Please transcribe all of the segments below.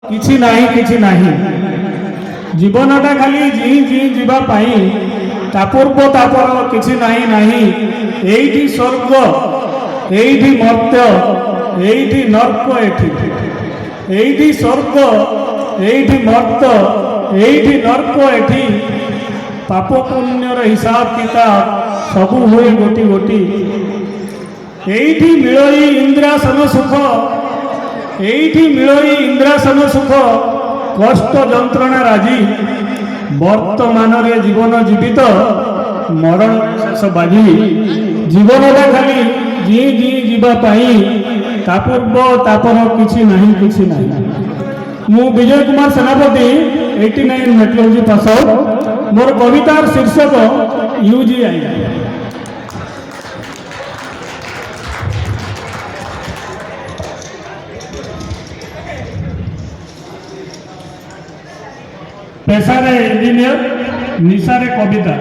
किछि नाही जीवनटा खाली जी जी जीवा पाई तापूर्व तापर किछि नाही एइठी स्वर्ग एइठी मर्त्य एइठी नर्क एइठी स्वर्ग एइठी मर्त्य एइठी नर्क एठी पाप पुण्यर हिसाब किताब सबु हुए गोटी गोटी एइठी मिलोई इंद्रासन सुख एइठी मिलोई इंद्रासन सुख कष्ट जंत्रणा राजी वर्तमान रे जीवन जीवित मरण शेष बाजी जीवनटा खाली जी जी जीवा पाई तापूर्व तापर किछि नाही मु विजय कुमार सेनापति 89 मेट्रोलॉजी पास आउट मोर कवितार शीर्षक यूजीआई पेशारे इंजीनियर निशारे कविता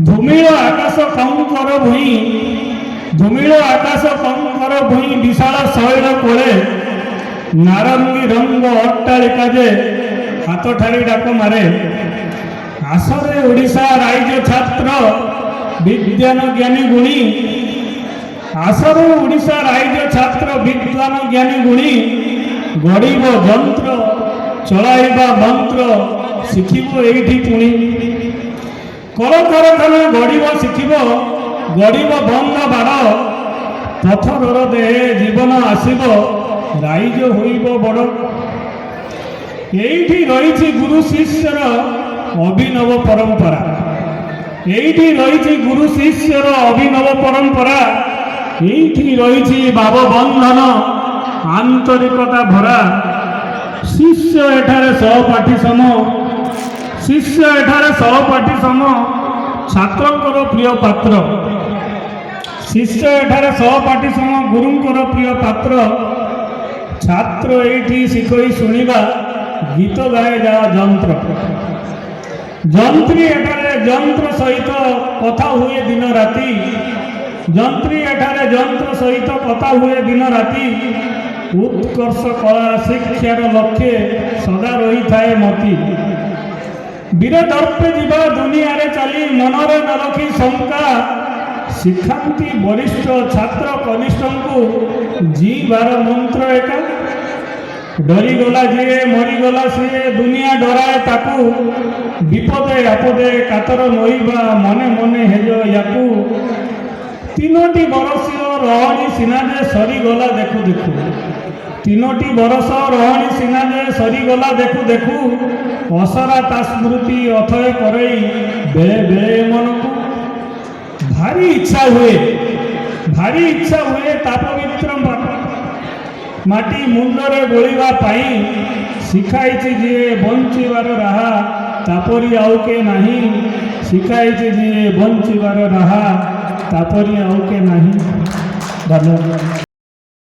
धूमिल आकाश कंकर भूई धूमिल आकाश कंकर भूई विशाल शैल कोले नारंगी रंग अट्टालिका जे हाथ ठाड़ी डाक मारे आसरे ओडिशा राज्य छात्र विज्ञान ज्ञानी गुणी आसरे ओडिशा राज्य छात्र विज्ञान ज्ञानी गुणी गरीब जंत्र चलाइबा मंत्र शिखिब एइठी पुणी कल कारखाना गरीब शिखिब गरीब बंद बाड़ पथर देहे जीवन आसिब राइज होइब बड़ एइठी रहिछि गुरु शिष्यर अभिनव परंपरा एइठी रहिछि गुरु शिष्यर अभिनव परंपरा एइठी रहिछि भाव बंधन आंतरिकता भरा शिष्य एठारे सहपाठी सम शिष्य एठारे सहपाठी सम छात्रंकर प्रिय पात्र शिष्य एठारे सहपाठी सम गुरुंकर प्रिय पात्र छात्र एठी शिखई शुणिबा गीत गाए जा जंत्र जंत्री एठारे जंत्र सहित कथा हुए दिन राति जंत्री एठारे जंत्र सहित कथा हुए दिन राति उत्कर्ष कला शिक्षार लक्ष्य सदा रही थाए मती वीर दर्पे जीवा दुनिया रे चली मनरे न रखी शंका शिक्षांती वरिष्ठ छात्र कनिष्ठ को जीवार मंत्र एका डरीगला जे मरीगला से दुनिया डराए ताकू विपदे आपदे कातर नईबा मने मने हेज याकू तीनोटी बरस रही सीना जे सरीगला देखू देखू तीनोटी बरस रही सीना जे सरीगला देखू देखू असरा ता स्मृति अथय करई बेले बेले मन को भारी इच्छा हुए ता पवित्र माटी मुंडरे बोलिबा पाई शिखाई जे बंचिबार राहा तापरी आउ के नहीं शिखाई जे बंचिबार राहा तापरी आउ के नहीं। धन्यवाद।